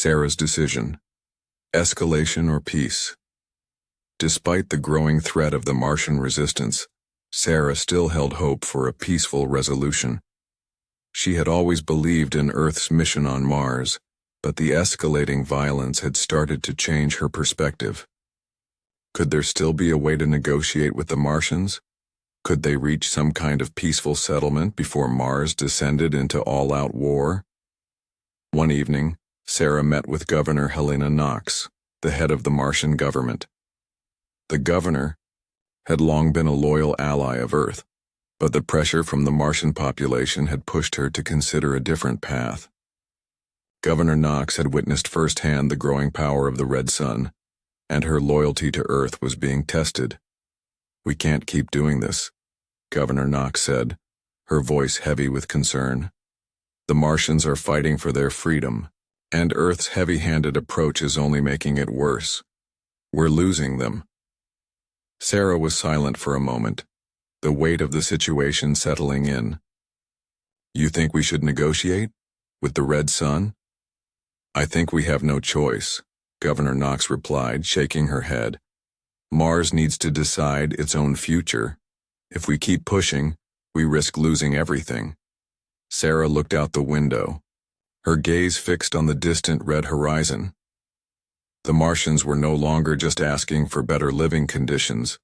Sarah's decision. Escalation or peace? Despite the growing threat of the Martian resistance, Sarah still held hope for a peaceful resolution. She had always believed in Earth's mission on Mars, but the escalating violence had started to change her perspective. Could there still be a way to negotiate with the Martians? Could they reach some kind of peaceful settlement before Mars descended into all-out war? One evening, Sarah met with Governor Helena Knox, the head of the Martian government. The governor had long been a loyal ally of Earth, but the pressure from the Martian population had pushed her to consider a different path. Governor Knox had witnessed firsthand the growing power of the Red Sun, and her loyalty to Earth was being tested. "We can't keep doing this," Governor Knox said, her voice heavy with concern. "The Martians are fighting for their freedom, and Earth's heavy-handed approach is only making it worse. We're losing them." Sarah was silent for a moment, the weight of the situation settling in. "You think we should negotiate? With the Red Sun?" "I think we have no choice," Governor Knox replied, shaking her head. "Mars needs to decide its own future. If we keep pushing, we risk losing everything." Sarah looked out the window, her gaze fixed on the distant red horizon. The Martians were no longer just asking for better living conditions.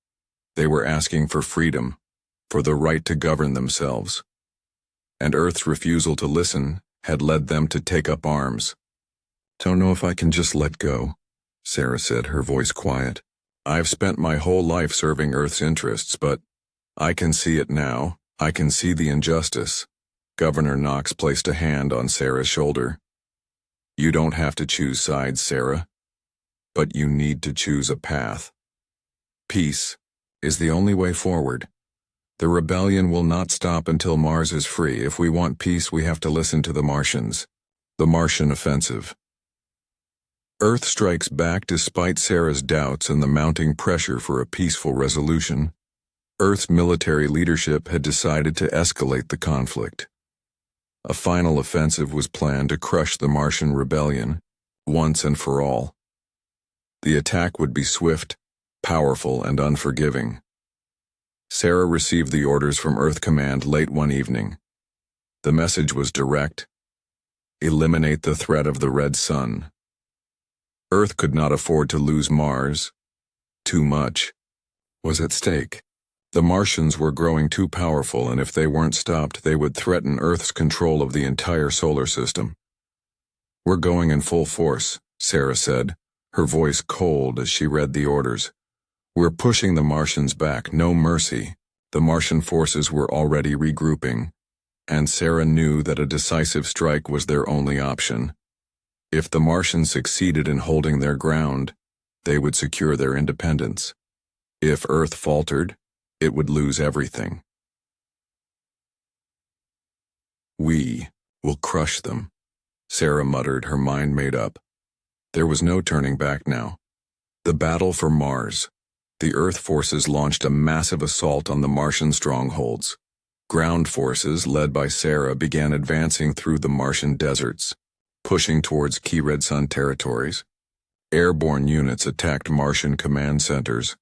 They were asking for freedom, for the right to govern themselves. And Earth's refusal to listen had led them to take up arms. "Don't know if I can just let go," Sarah said, her voice quiet. "I've spent my whole life serving Earth's interests, but I can see it now. I can see the injustice." Governor Knox placed a hand on Sarah's shoulder. "You don't have to choose sides, Sarah, but you need to choose a path. Peace is the only way forward. The rebellion will not stop until Mars is free. If we want peace, we have to listen to the Martians." The Martian offensive. Earth strikes back despite Sarah's doubts and the mounting pressure for a peaceful resolution. Earth's military leadership had decided to escalate the conflict. A final offensive was planned to crush the Martian rebellion, once and for all. The attack would be swift, powerful, and unforgiving. Sarah received the orders from Earth Command late one evening. The message was direct: eliminate the threat of the Red Sun. Earth could not afford to lose Mars. Too much was at stake. The Martians were growing too powerful, and if they weren't stopped, they would threaten Earth's control of the entire solar system. "We're going in full force," Sarah said, her voice cold as she read the orders. "We're pushing the Martians back, no mercy." The Martian forces were already regrouping, and Sarah knew that a decisive strike was their only option. If the Martians succeeded in holding their ground, they would secure their independence. If Earth faltered, it would lose everything. "We will crush them," Sarah muttered, her mind made up. There was no turning back now. The battle for Mars. The Earth forces launched a massive assault on the Martian strongholds. Ground forces, led by Sarah, began advancing through the Martian deserts, pushing towards key Red Sun territories. Airborne units attacked Martian command centers,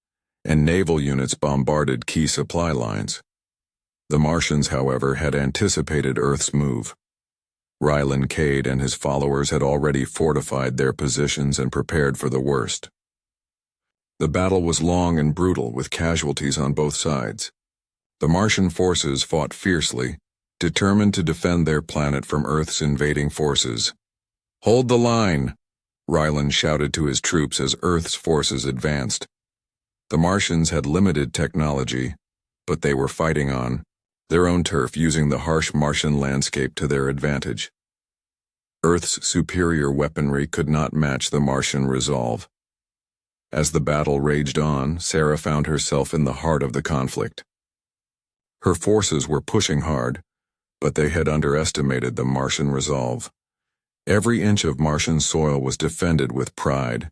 and naval units bombarded key supply lines. The Martians, however, had anticipated Earth's move. Rylan Cade and his followers had already fortified their positions and prepared for the worst. The battle was long and brutal, with casualties on both sides. The Martian forces fought fiercely, determined to defend their planet from Earth's invading forces. "Hold the line!" Rylan shouted to his troops as Earth's forces advanced. The Martians had limited technology, but they were fighting on their own turf, using the harsh Martian landscape to their advantage. Earth's superior weaponry could not match the Martian resolve. As the battle raged on, Sarah found herself in the heart of the conflict. Her forces were pushing hard, but they had underestimated the Martian resolve. Every inch of Martian soil was defended with pride,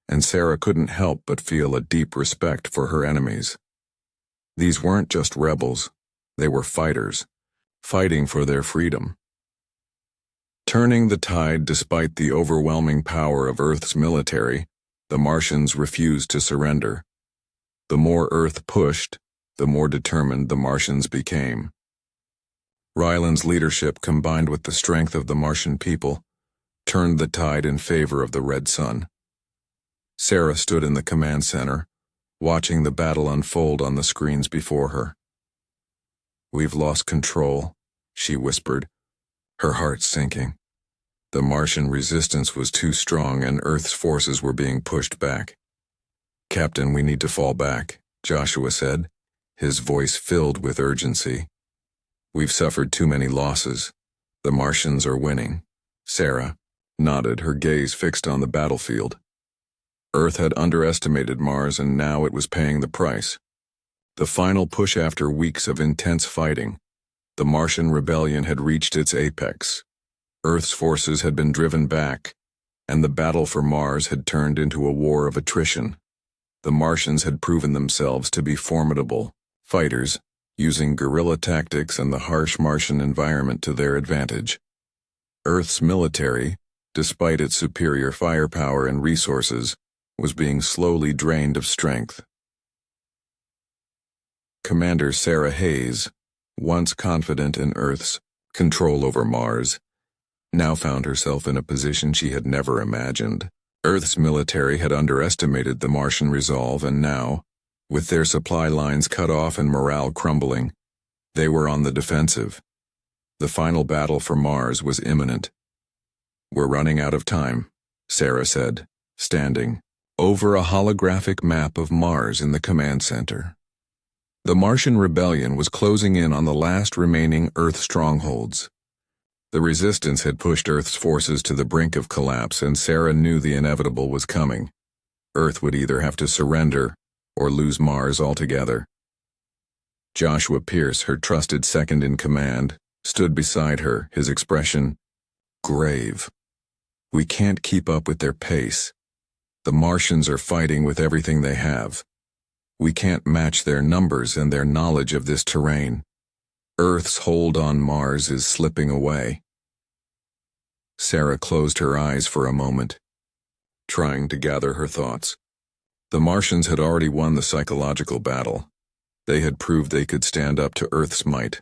and Sarah couldn't help but feel a deep respect for her enemies. These weren't just rebels, they were fighters, fighting for their freedom. Turning the tide despite the overwhelming power of Earth's military, the Martians refused to surrender. The more Earth pushed, the more determined the Martians became. Ryland's leadership, combined with the strength of the Martian people, turned the tide in favor of the Red Sun. Sarah stood in the command center, watching the battle unfold on the screens before her. "We've lost control," she whispered, her heart sinking. The Martian resistance was too strong and Earth's forces were being pushed back. "Captain, we need to fall back," Joshua said, his voice filled with urgency. "We've suffered too many losses. The Martians are winning." Sarah nodded, her gaze fixed on the battlefield. Earth had underestimated Mars and now it was paying the price. The final push after weeks of intense fighting. The Martian rebellion had reached its apex. Earth's forces had been driven back, and the battle for Mars had turned into a war of attrition. The Martians had proven themselves to be formidable fighters, using guerrilla tactics and the harsh Martian environment to their advantage. Earth's military, despite its superior firepower and resources, was being slowly drained of strength. Commander Sarah Hayes, once confident in Earth's control over Mars, now found herself in a position she had never imagined. Earth's military had underestimated the Martian resolve and now, with their supply lines cut off and morale crumbling, they were on the defensive. The final battle for Mars was imminent. "We're running out of time," Sarah said, standing over a holographic map of Mars in the command center. The Martian rebellion was closing in on the last remaining Earth strongholds. The resistance had pushed Earth's forces to the brink of collapse, and Sarah knew the inevitable was coming. Earth would either have to surrender or lose Mars altogether. Joshua Pierce, her trusted second-in-command, stood beside her, his expression grave. "We can't keep up with their pace. The Martians are fighting with everything they have. We can't match their numbers and their knowledge of this terrain. Earth's hold on Mars is slipping away." Sarah closed her eyes for a moment, trying to gather her thoughts. The Martians had already won the psychological battle. They had proved they could stand up to Earth's might.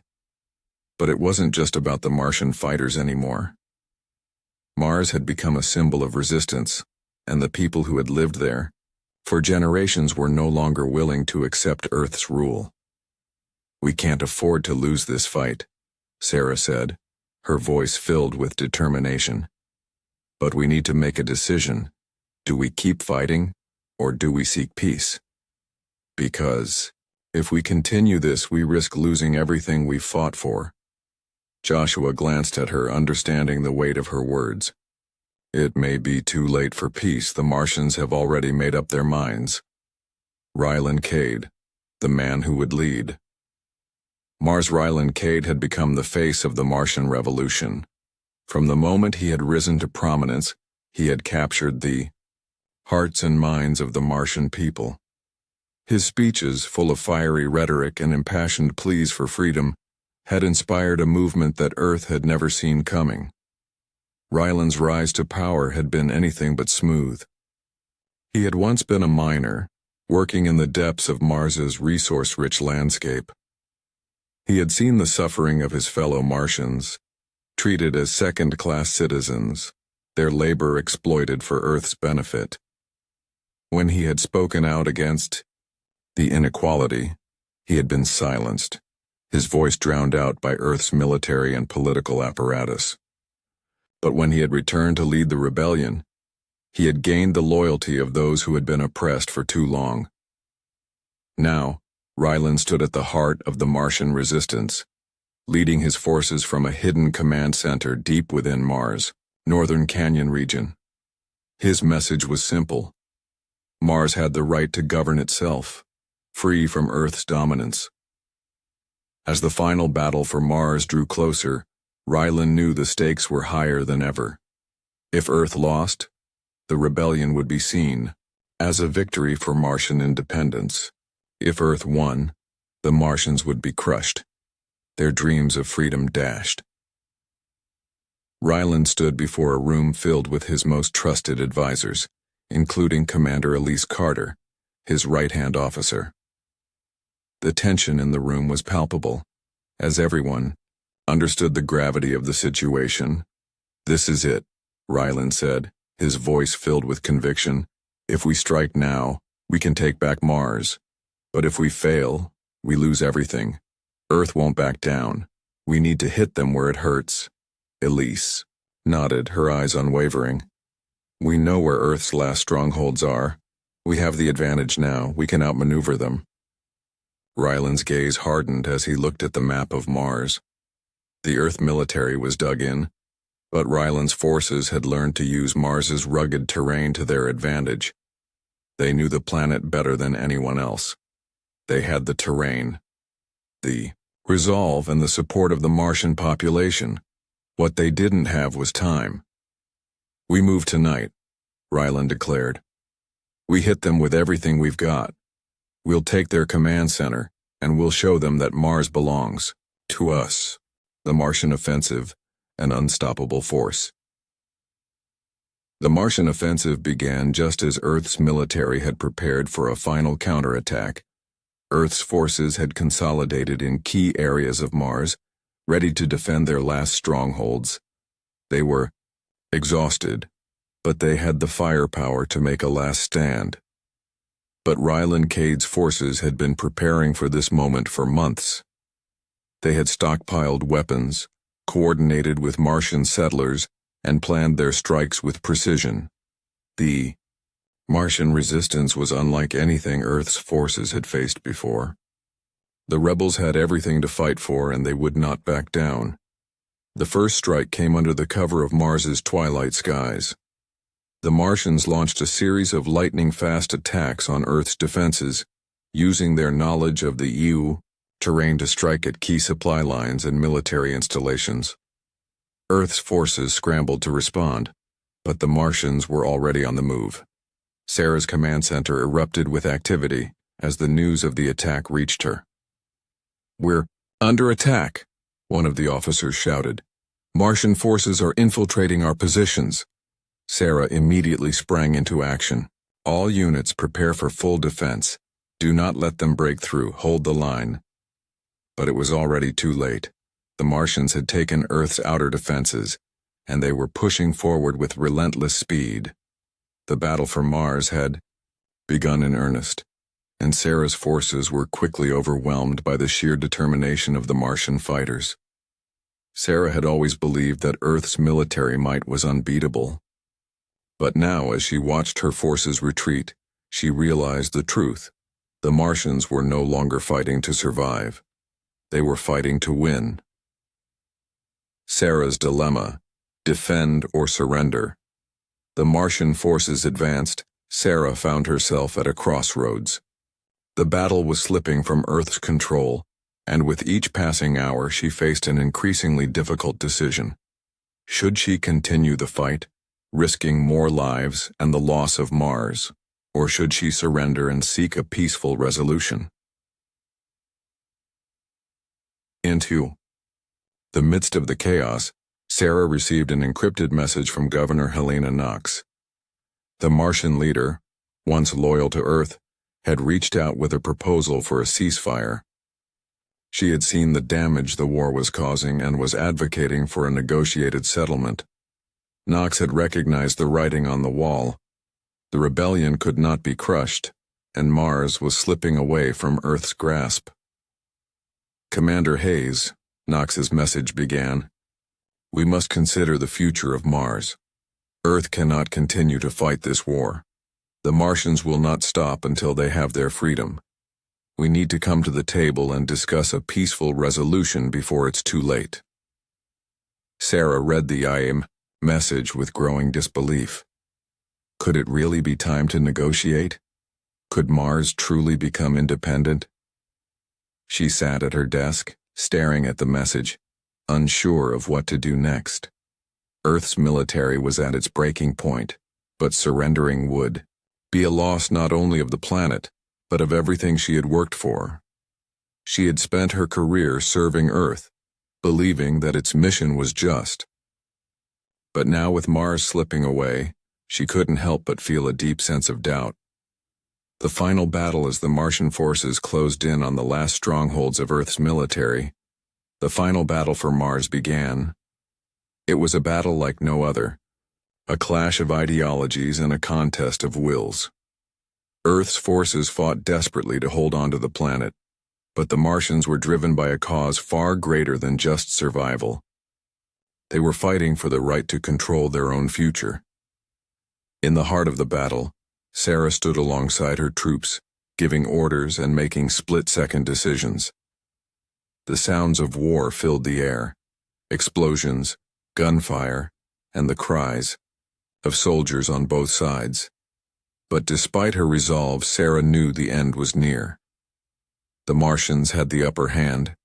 But it wasn't just about the Martian fighters anymore. Mars had become a symbol of resistance, and the people who had lived there for generations were no longer willing to accept Earth's rule. "We can't afford to lose this fight," Sarah said, her voice filled with determination. "But we need to make a decision. Do we keep fighting, or do we seek peace? Because if we continue this, we risk losing everything we've fought for." Joshua glanced at her, understanding the weight of her words. "It may be too late for peace. The Martians have already made up their minds." Ryland Cade, the man who would lead. Mars Ryland Cade had become the face of the Martian Revolution. From the moment he had risen to prominence, he had captured the hearts and minds of the Martian people. His speeches, full of fiery rhetoric and impassioned pleas for freedom, had inspired a movement that Earth had never seen coming. Ryland's rise to power had been anything but smooth. He had once been a miner, working in the depths of Mars's resource-rich landscape. He had seen the suffering of his fellow Martians, treated as second-class citizens, their labor exploited for Earth's benefit. When he had spoken out against the inequality, he had been silenced, his voice drowned out by Earth's military and political apparatus. But when he had returned to lead the rebellion, he had gained the loyalty of those who had been oppressed for too long. Now, Ryland stood at the heart of the Martian resistance, leading his forces from a hidden command center deep within Mars' Northern Canyon region. His message was simple. Mars had the right to govern itself, free from Earth's dominance. As the final battle for Mars drew closer, Ryland knew the stakes were higher than ever. If Earth lost, the rebellion would be seen as a victory for Martian independence. If Earth won, the Martians would be crushed, their dreams of freedom dashed. Ryland stood before a room filled with his most trusted advisors, including Commander Elise Carter, his right-hand officer. The tension in the room was palpable, as everyone understood the gravity of the situation. "This is it," Ryland said, his voice filled with conviction. "If we strike now, we can take back Mars. But if we fail, we lose everything. Earth won't back down. We need to hit them where it hurts." Elise nodded, her eyes unwavering. "We know where Earth's last strongholds are. We have the advantage now. We can outmaneuver them." Ryland's gaze hardened as he looked at the map of Mars. The Earth military was dug in, but Ryland's forces had learned to use Mars's rugged terrain to their advantage. They knew the planet better than anyone else. They had the terrain, the resolve, and the support of the Martian population. What they didn't have was time. "We move tonight," Ryland declared. "We hit them with everything we've got. We'll take their command center, and we'll show them that Mars belongs to us, the Martian offensive, an unstoppable force." The Martian offensive began just as Earth's military had prepared for a final counterattack. Earth's forces had consolidated in key areas of Mars, ready to defend their last strongholds. They were exhausted, but they had the firepower to make a last stand. But Ryland Cade's forces had been preparing for this moment for months. They had stockpiled weapons, coordinated with Martian settlers, and planned their strikes with precision. The Martian resistance was unlike anything Earth's forces had faced before. The rebels had everything to fight for, and they would not back down. The first strike came under the cover of Mars's twilight skies. The Martians launched a series of lightning-fast attacks on Earth's defenses, using their knowledge of the EU terrain to strike at key supply lines and military installations. Earth's forces scrambled to respond, but the Martians were already on the move. Sarah's command center erupted with activity as the news of the attack reached her. "We're under attack," one of the officers shouted. "Martian forces are infiltrating our positions." Sarah immediately sprang into action. "All units prepare for full defense. Do not let them break through. Hold the line." But it was already too late. The Martians had taken Earth's outer defenses, and they were pushing forward with relentless speed. The battle for Mars had begun in earnest, and Sarah's forces were quickly overwhelmed by the sheer determination of the Martian fighters. Sarah had always believed that Earth's military might was unbeatable. But now, as she watched her forces retreat, she realized the truth. The Martians were no longer fighting to survive. They were fighting to win. Sarah's dilemma: defend or surrender. The Martian forces advanced. Sarah found herself at a crossroads. The battle was slipping from Earth's control, and with each passing hour she faced an increasingly difficult decision. Should she continue the fight, risking more lives and the loss of Mars, or should she surrender and seek a peaceful resolution? Into the midst of the chaos, Sarah received an encrypted message from Governor Helena Knox. The Martian leader, once loyal to Earth, had reached out with a proposal for a ceasefire. She had seen the damage the war was causing and was advocating for a negotiated settlement. Knox had recognized the writing on the wall. The rebellion could not be crushed, and Mars was slipping away from Earth's grasp. "Commander Hayes," Knox's message began, "we must consider the future of Mars. Earth cannot continue to fight this war. The Martians will not stop until they have their freedom. We need to come to the table and discuss a peaceful resolution before it's too late." Sarah read the IM message with growing disbelief. Could it really be time to negotiate? Could Mars truly become independent? She sat at her desk, staring at the message, unsure of what to do next. Earth's military was at its breaking point, but surrendering would be a loss not only of the planet, but of everything she had worked for. She had spent her career serving Earth, believing that its mission was just. But now with Mars slipping away, she couldn't help but feel a deep sense of doubt. The final battle as the Martian forces closed in on the last strongholds of Earth's military, the final battle for Mars began. It was a battle like no other, a clash of ideologies and a contest of wills. Earth's forces fought desperately to hold on to the planet, but the Martians were driven by a cause far greater than just survival. They were fighting for the right to control their own future. In the heart of the battle, Sarah stood alongside her troops, giving orders and making split-second decisions. The sounds of war filled the air, explosions, gunfire, and the cries of soldiers on both sides. But despite her resolve, Sarah knew the end was near. The Martians had the upper hand,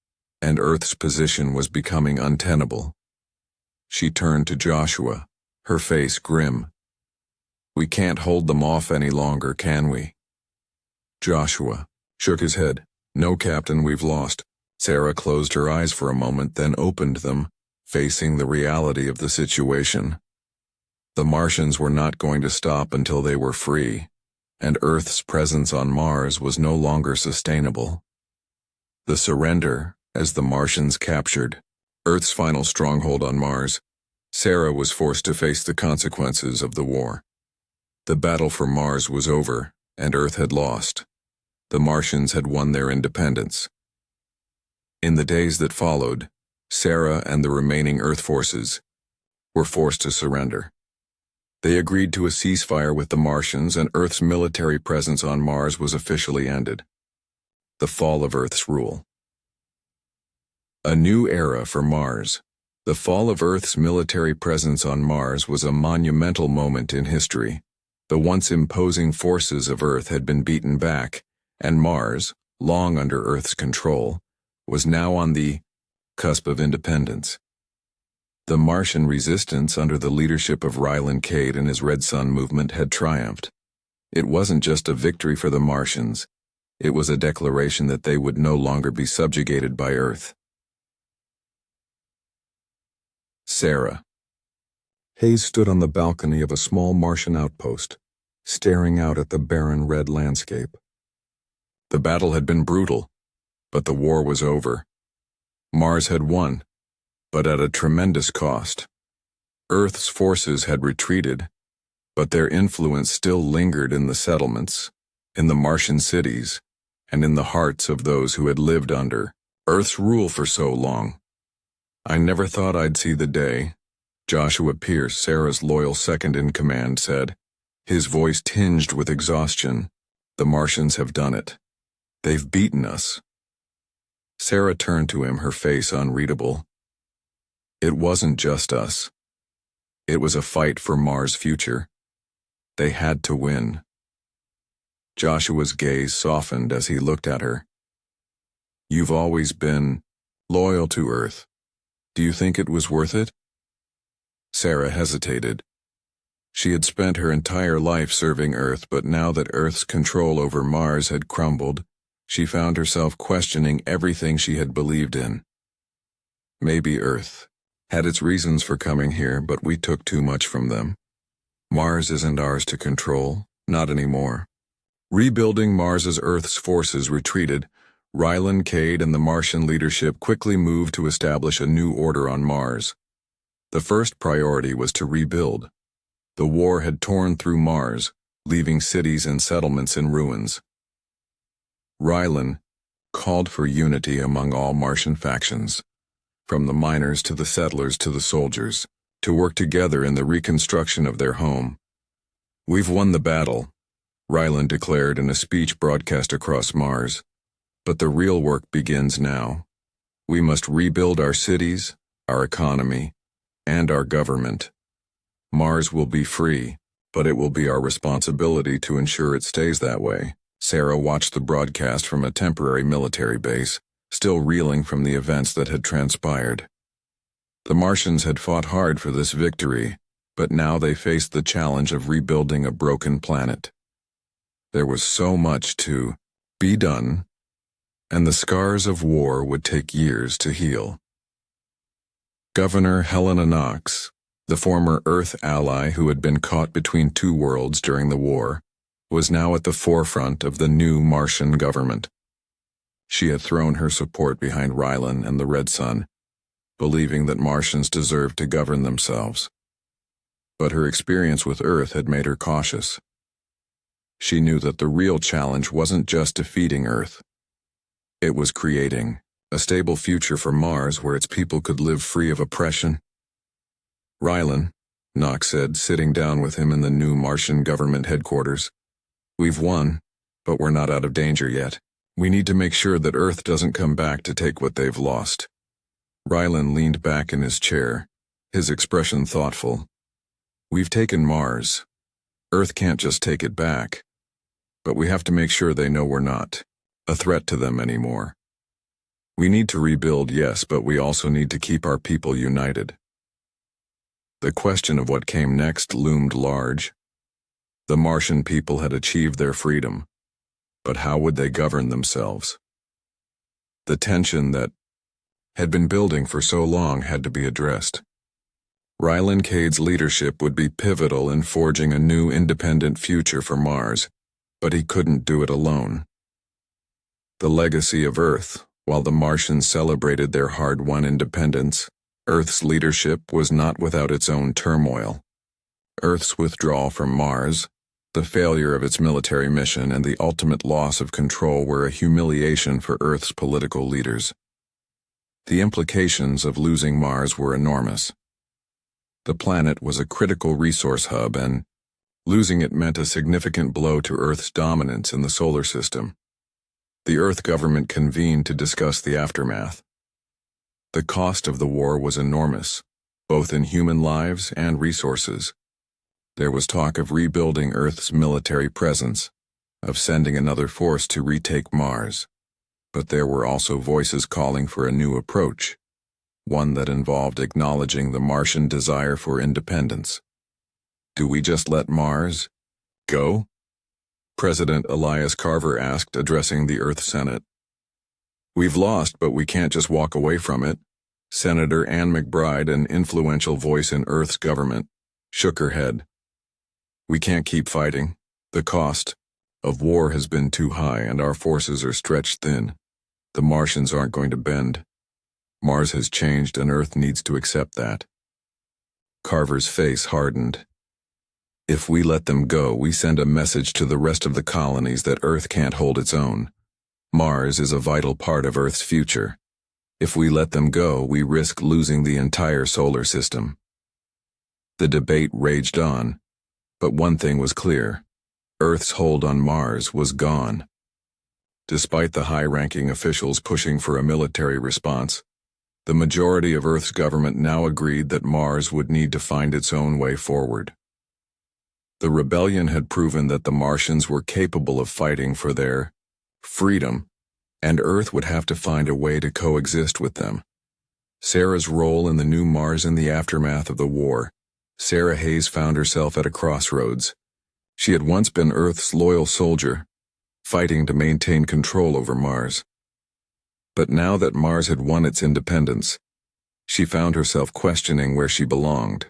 and Earth's position was becoming untenable. She turned to Joshua, her face grim. "We can't hold them off any longer, can we?" Joshua shook his head. "No, Captain, we've lost." Sarah closed her eyes for a moment, then opened them, facing the reality of the situation. The Martians were not going to stop until they were free, and Earth's presence on Mars was no longer sustainable. The surrender, as the Martians captured Earth's final stronghold on Mars, Sarah was forced to face the consequences of the war. The battle for Mars was over, and Earth had lost. The Martians had won their independence. In the days that followed, Sarah and the remaining Earth forces were forced to surrender. They agreed to a ceasefire with the Martians, and Earth's military presence on Mars was officially ended. The fall of Earth's rule. A new era for Mars. The fall of Earth's military presence on Mars was a monumental moment in history. The once imposing forces of Earth had been beaten back, and Mars, long under Earth's control, was now on the cusp of independence. The Martian resistance under the leadership of Ryland Cade and his Red Sun movement had triumphed. It wasn't just a victory for the Martians, it was a declaration that they would no longer be subjugated by Earth. Sarah. Hayes stood on the balcony of a small Martian outpost, staring out at the barren red landscape. The battle had been brutal, but the war was over. Mars had won, but at a tremendous cost. Earth's forces had retreated, but their influence still lingered in the settlements, in the Martian cities, and in the hearts of those who had lived under Earth's rule for so long. "I never thought I'd see the day," Joshua Pierce, Sarah's loyal second-in-command, said, his voice tinged with exhaustion. "The Martians have done it. They've beaten us." Sarah turned to him, her face unreadable. "It wasn't just us. It was a fight for Mars' future. They had to win." Joshua's gaze softened as he looked at her. "You've always been loyal to Earth. Do you think it was worth it?" Sarah hesitated. She had spent her entire life serving Earth, but now that Earth's control over Mars had crumbled, she found herself questioning everything she had believed in. "Maybe Earth had its reasons for coming here, but we took too much from them. Mars isn't ours to control, not anymore." Rebuilding Mars as Earth's forces retreated, Ryland Cade and the Martian leadership quickly moved to establish a new order on Mars. The first priority was to rebuild. The war had torn through Mars, leaving cities and settlements in ruins. Ryland called for unity among all Martian factions, from the miners to the settlers to the soldiers, to work together in the reconstruction of their home. "We've won the battle," Ryland declared in a speech broadcast across Mars. "But the real work begins now. We must rebuild our cities, our economy, and our government. Mars will be free, but it will be our responsibility to ensure it stays that way." Sarah watched the broadcast from a temporary military base, still reeling from the events that had transpired. The Martians had fought hard for this victory, but now they faced the challenge of rebuilding a broken planet. There was so much to be done, and the scars of war would take years to heal. Governor Helena Knox, The former Earth ally who had been caught between two worlds during the war was now at the forefront of the new Martian government. She had thrown her support behind Rylan and the Red Sun, believing that Martians deserved to govern themselves. But her experience with Earth had made her cautious. She knew that the real challenge wasn't just defeating Earth. It was creating a stable future for Mars where its people could live free of oppression. Rylan, Knox said, sitting down with him in the new Martian government headquarters. We've won, but we're not out of danger yet. We need to make sure that Earth doesn't come back to take what they've lost. Rylan leaned back in his chair, his expression thoughtful. We've taken Mars. Earth can't just take it back. But we have to make sure they know we're not a threat to them anymore. We need to rebuild, yes, but we also need to keep our people united. The question of what came next loomed large. The Martian people had achieved their freedom, but how would they govern themselves? The tension that had been building for so long had to be addressed. Rylan Cade's leadership would be pivotal in forging a new independent future for Mars, but he couldn't do it alone. The legacy of Earth, while the Martians celebrated their hard-won independence, Earth's leadership was not without its own turmoil. Earth's withdrawal from Mars, the failure of its military mission, and the ultimate loss of control were a humiliation for Earth's political leaders. The implications of losing Mars were enormous. The planet was a critical resource hub, and losing it meant a significant blow to Earth's dominance in the solar system. The Earth government convened to discuss the aftermath. The cost of the war was enormous, both in human lives and resources. There was talk of rebuilding Earth's military presence, of sending another force to retake Mars. But there were also voices calling for a new approach, one that involved acknowledging the Martian desire for independence. Do we just let Mars go? President Elias Carver asked, addressing the Earth Senate. We've lost, but we can't just walk away from it. Senator Ann McBride, an influential voice in Earth's government, shook her head. We can't keep fighting. The cost of war has been too high, and our forces are stretched thin. The Martians aren't going to bend. Mars has changed, and Earth needs to accept that. Carver's face hardened. If we let them go, we send a message to the rest of the colonies that Earth can't hold its own. Mars is a vital part of Earth's future. If we let them go, we risk losing the entire solar system. The debate raged on, but one thing was clear. Earth's hold on Mars was gone. Despite the high-ranking officials pushing for a military response, the majority of Earth's government now agreed that Mars would need to find its own way forward. The rebellion had proven that the Martians were capable of fighting for their freedom, and Earth would have to find a way to coexist with them. Sarah's role in the new Mars in the aftermath of the war. Sarah Hayes found herself at a crossroads. She had once been Earth's loyal soldier, fighting to maintain control over Mars. But now that Mars had won its independence, she found herself questioning where she belonged.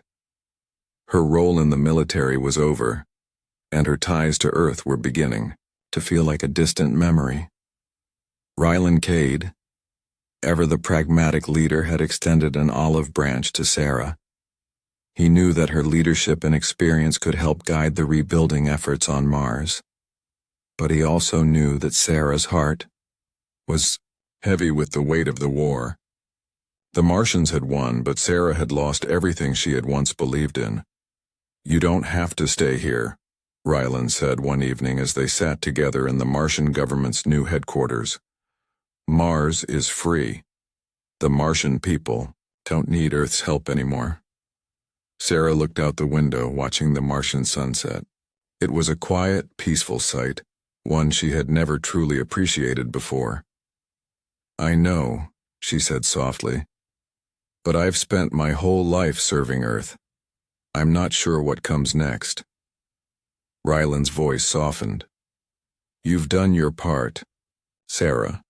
Her role in the military was over, and her ties to Earth were beginning to feel like a distant memory. Rylan Cade, ever the pragmatic leader, had extended an olive branch to Sarah. He knew that her leadership and experience could help guide the rebuilding efforts on Mars. But he also knew that Sarah's heart was heavy with the weight of the war. The Martians had won, but Sarah had lost everything she had once believed in. You don't have to stay here, Rylan said one evening as they sat together in the Martian government's new headquarters. Mars is free. The Martian people don't need Earth's help anymore. Sarah looked out the window, watching the Martian sunset. It was a quiet, peaceful sight, one she had never truly appreciated before. I know, she said softly, but I've spent my whole life serving Earth. I'm not sure what comes next. Rylan's voice softened. You've done your part, Sarah.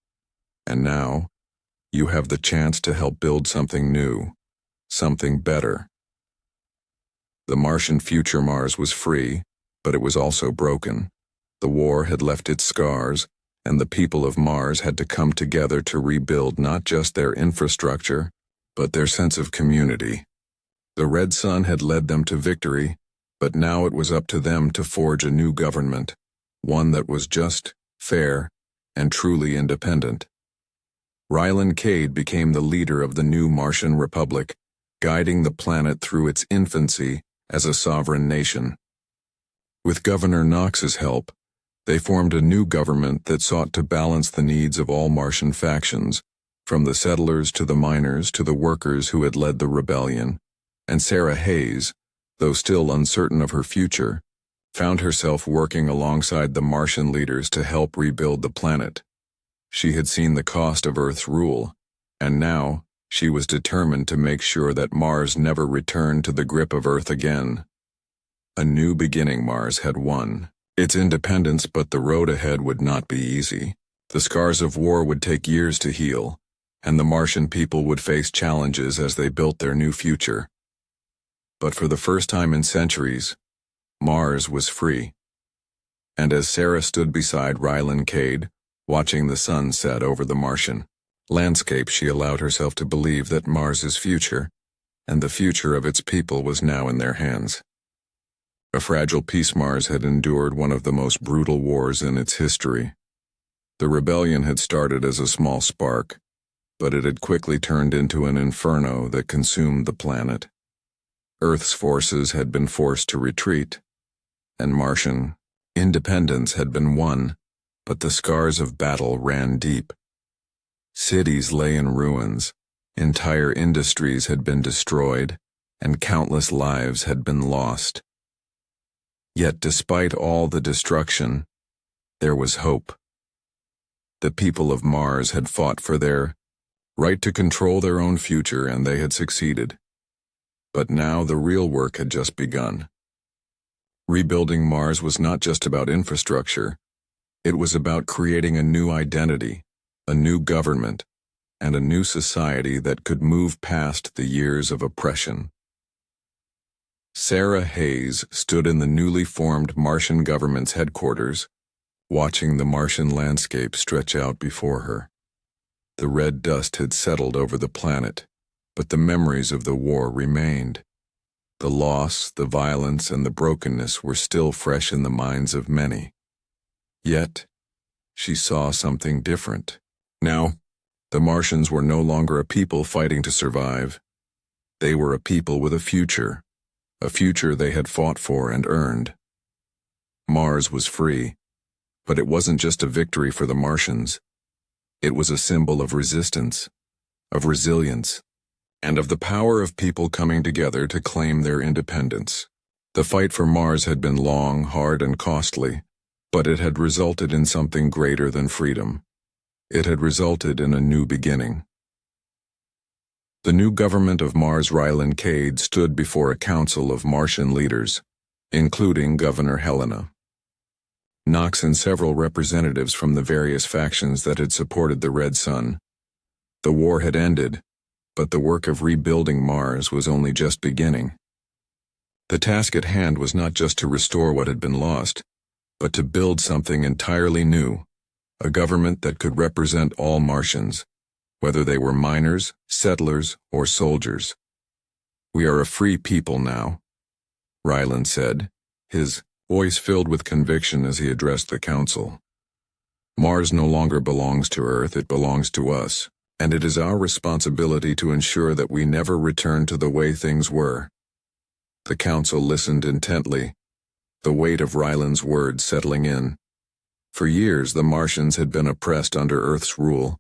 And now, you have the chance to help build something new, something better. The Martian future Mars was free, but it was also broken. The war had left its scars, and the people of Mars had to come together to rebuild not just their infrastructure, but their sense of community. The Red Sun had led them to victory, but now it was up to them to forge a new government, one that was just, fair, and truly independent. Rylan Cade became the leader of the new Martian Republic, guiding the planet through its infancy as a sovereign nation. With Governor Knox's help, they formed a new government that sought to balance the needs of all Martian factions, from the settlers to the miners to the workers who had led the rebellion, and Sarah Hayes, though still uncertain of her future, found herself working alongside the Martian leaders to help rebuild the planet. She had seen the cost of Earth's rule, and now she was determined to make sure that Mars never returned to the grip of Earth again. A new beginning. Mars had won its independence, but the road ahead would not be easy. The scars of war would take years to heal, and the Martian people would face challenges as they built their new future. But for the first time in centuries, Mars was free. And as Sarah stood beside Rylan Cade, watching the sun set over the Martian landscape, she allowed herself to believe that Mars's future, and the future of its people, was now in their hands. A fragile piece. Mars had endured one of the most brutal wars in its history. The rebellion had started as a small spark, but it had quickly turned into an inferno that consumed the planet. Earth's forces had been forced to retreat, and Martian independence had been won, but the scars of battle ran deep. Cities lay in ruins, entire industries had been destroyed, and countless lives had been lost. Yet despite all the destruction, there was hope. The people of Mars had fought for their right to control their own future, and they had succeeded. But now the real work had just begun. Rebuilding Mars was not just about infrastructure. It was about creating a new identity, a new government, and a new society that could move past the years of oppression. Sarah Hayes stood in the newly formed Martian government's headquarters, watching the Martian landscape stretch out before her. The red dust had settled over the planet, but the memories of the war remained. The loss, the violence, and the brokenness were still fresh in the minds of many. Yet, she saw something different. Now, the Martians were no longer a people fighting to survive. They were a people with a future they had fought for and earned. Mars was free, but it wasn't just a victory for the Martians. It was a symbol of resistance, of resilience, and of the power of people coming together to claim their independence. The fight for Mars had been long, hard, and costly, but it had resulted in something greater than freedom. It had resulted in a new beginning. The new government of Mars. Rylan Cade stood before a council of Martian leaders, including Governor Helena Knox and several representatives from the various factions that had supported the Red Sun. The war had ended, but the work of rebuilding Mars was only just beginning. The task at hand was not just to restore what had been lost, but to build something entirely new, a government that could represent all Martians, whether they were miners, settlers, or soldiers. "We are a free people now," Rylan said, his voice filled with conviction as he addressed the council. "Mars no longer belongs to Earth, it belongs to us, and it is our responsibility to ensure that we never return to the way things were." The council listened intently, the weight of Rylan's words settling in. For years the Martians had been oppressed under Earth's rule,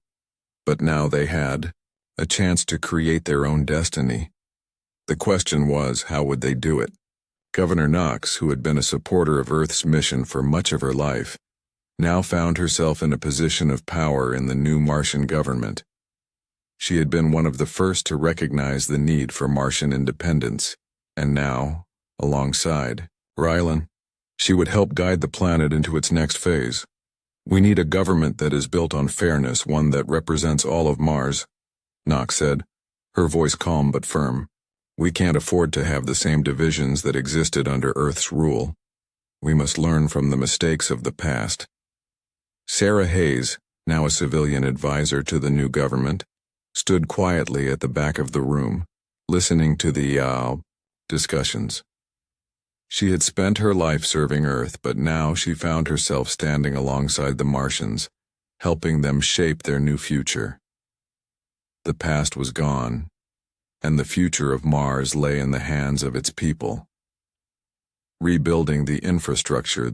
but now they had a chance to create their own destiny. The question was, how would they do it? Governor Knox, who had been a supporter of Earth's mission for much of her life, now found herself in a position of power in the new Martian government. She had been one of the first to recognize the need for Martian independence, and now, alongside Rylan, she would help guide the planet into its next phase. "We need a government that is built on fairness, one that represents all of Mars," Knox said, her voice calm but firm. We can't afford to have the same divisions that existed under Earth's rule. We must learn from the mistakes of the past. Sarah Hayes, now a civilian advisor to the new government, stood quietly at the back of the room, listening to the discussions. She had spent her life serving Earth, but now she found herself standing alongside the Martians, helping them shape their new future. The past was gone, and the future of Mars lay in the hands of its people. Rebuilding the infrastructure,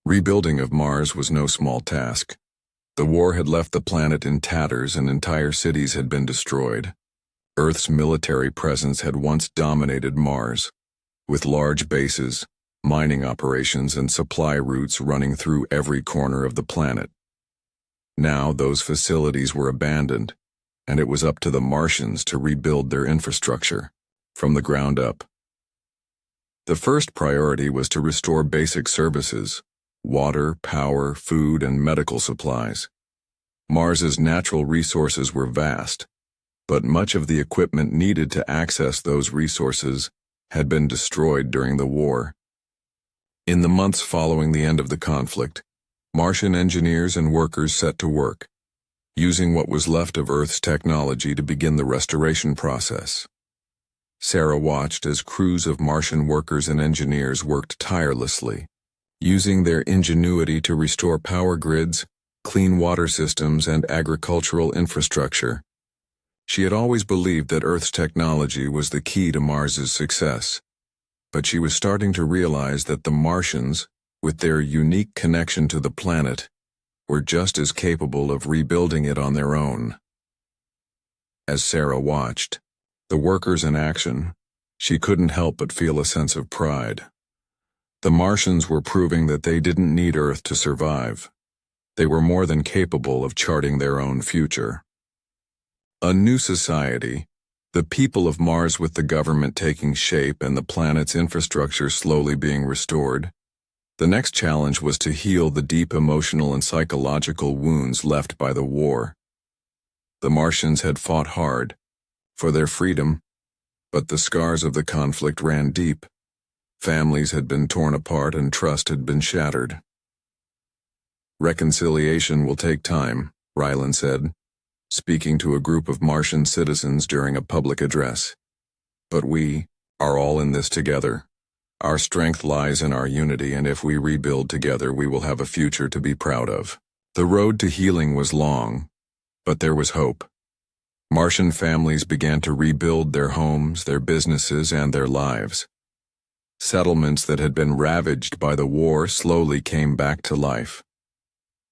rebuilding of Mars was no small task. The war had left the planet in tatters and entire cities had been destroyed. Earth's military presence had once dominated Mars, with large bases, mining operations, and supply routes running through every corner of the planet. Now those facilities were abandoned, and it was up to the Martians to rebuild their infrastructure from the ground up. The first priority was to restore basic services: water, power, food, and medical supplies. Mars's natural resources were vast, but much of the equipment needed to access those resources had been destroyed during the war. In the months following the end of the conflict, Martian engineers and workers set to work, using what was left of Earth's technology to begin the restoration process. Sarah watched as crews of Martian workers and engineers worked tirelessly, using their ingenuity to restore power grids, clean water systems, and agricultural infrastructure. She had always believed that Earth's technology was the key to Mars's success, but she was starting to realize that the Martians, with their unique connection to the planet, were just as capable of rebuilding it on their own. As Sarah watched the workers in action, she couldn't help but feel a sense of pride. The Martians were proving that they didn't need Earth to survive. They were more than capable of charting their own future. A new society, the people of Mars with the government taking shape and the planet's infrastructure slowly being restored. The next challenge was to heal the deep emotional and psychological wounds left by the war. The Martians had fought hard for their freedom, but the scars of the conflict ran deep. Families had been torn apart and trust had been shattered. "Reconciliation will take time," Rylan said, speaking to a group of Martian citizens during a public address. "But we are all in this together. Our strength lies in our unity, and if we rebuild together, we will have a future to be proud of." The road to healing was long, but there was hope. Martian families began to rebuild their homes, their businesses, and their lives. Settlements that had been ravaged by the war slowly came back to life.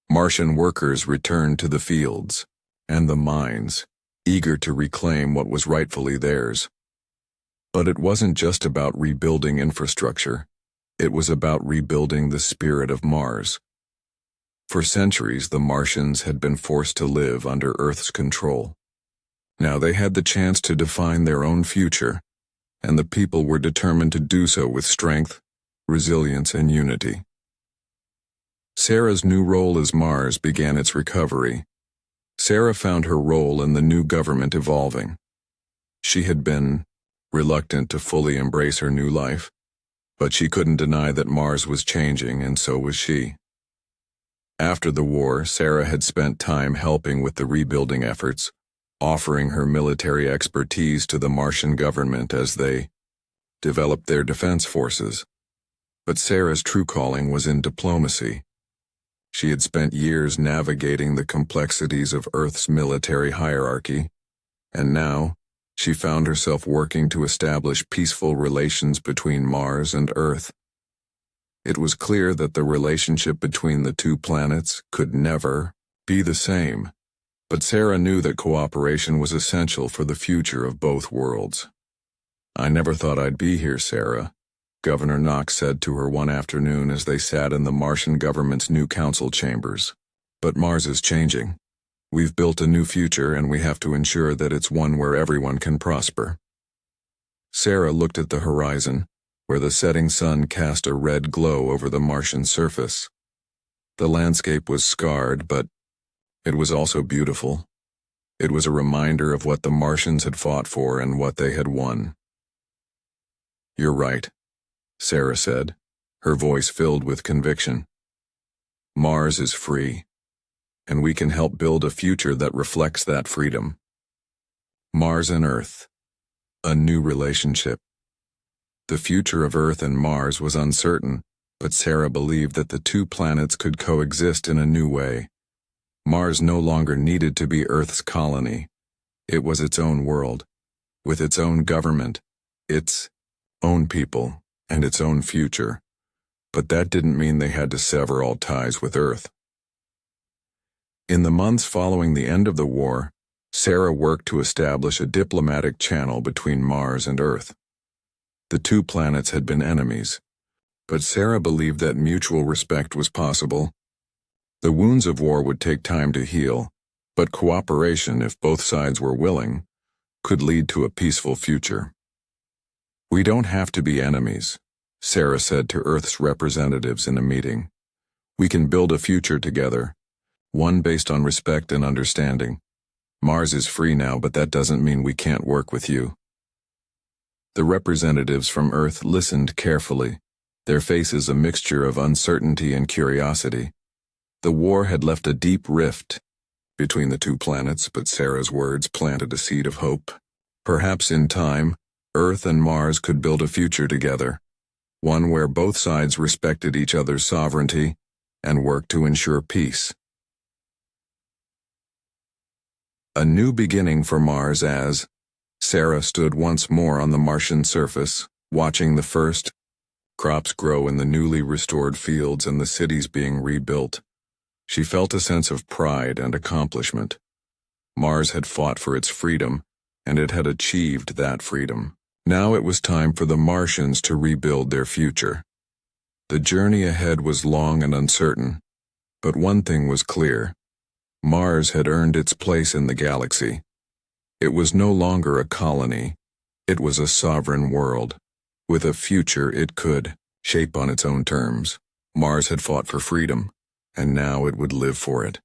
Martian workers returned to the fields and the mines, eager to reclaim what was rightfully theirs. But it wasn't just about rebuilding infrastructure. It was about rebuilding the spirit of Mars. For centuries, the Martians had been forced to live under Earth's control. Now they had the chance to define their own future, and the people were determined to do so with strength, resilience, and unity. Sarah's new role as Mars began its recovery. Sarah found her role in the new government evolving. She had been reluctant to fully embrace her new life, but she couldn't deny that Mars was changing, and so was she. After the war, Sarah had spent time helping with the rebuilding efforts, offering her military expertise to the Martian government as they developed their defense forces. But Sarah's true calling was in diplomacy. She had spent years navigating the complexities of Earth's military hierarchy, and now she found herself working to establish peaceful relations between Mars and Earth. It was clear that the relationship between the two planets could never be the same, but Sarah knew that cooperation was essential for the future of both worlds. "I never thought I'd be here, Sarah," Governor Knox said to her one afternoon as they sat in the Martian government's new council chambers. "But Mars is changing. We've built a new future, and we have to ensure that it's one where everyone can prosper." Sarah looked at the horizon, where the setting sun cast a red glow over the Martian surface. The landscape was scarred, but it was also beautiful. It was a reminder of what the Martians had fought for and what they had won. "You're right," Sarah said, her voice filled with conviction. "Mars is free, and we can help build a future that reflects that freedom." Mars and Earth. A new relationship. The future of Earth and Mars was uncertain, but Sarah believed that the two planets could coexist in a new way. Mars no longer needed to be Earth's colony. It was its own world, with its own government, its own people, and its own future. But that didn't mean they had to sever all ties with Earth. In the months following the end of the war, Sarah worked to establish a diplomatic channel between Mars and Earth. The two planets had been enemies, but Sarah believed that mutual respect was possible. The wounds of war would take time to heal, but cooperation, if both sides were willing, could lead to a peaceful future. "We don't have to be enemies," Sarah said to Earth's representatives in a meeting. "We can build a future together, one based on respect and understanding. Mars is free now, but that doesn't mean we can't work with you." The representatives from Earth listened carefully, their faces a mixture of uncertainty and curiosity. The war had left a deep rift between the two planets, but Sarah's words planted a seed of hope. Perhaps in time, Earth and Mars could build a future together, one where both sides respected each other's sovereignty and worked to ensure peace. A new beginning for Mars. As Sarah stood once more on the Martian surface, watching the first crops grow in the newly restored fields and the cities being rebuilt. She felt a sense of pride and accomplishment. Mars had fought for its freedom, and it had achieved that freedom. Now it was time for the Martians to rebuild their future. The journey ahead was long and uncertain, but one thing was clear. Mars had earned its place in the galaxy. It was no longer a colony. It was a sovereign world, with a future it could shape on its own terms. Mars had fought for freedom, and now it would live for it.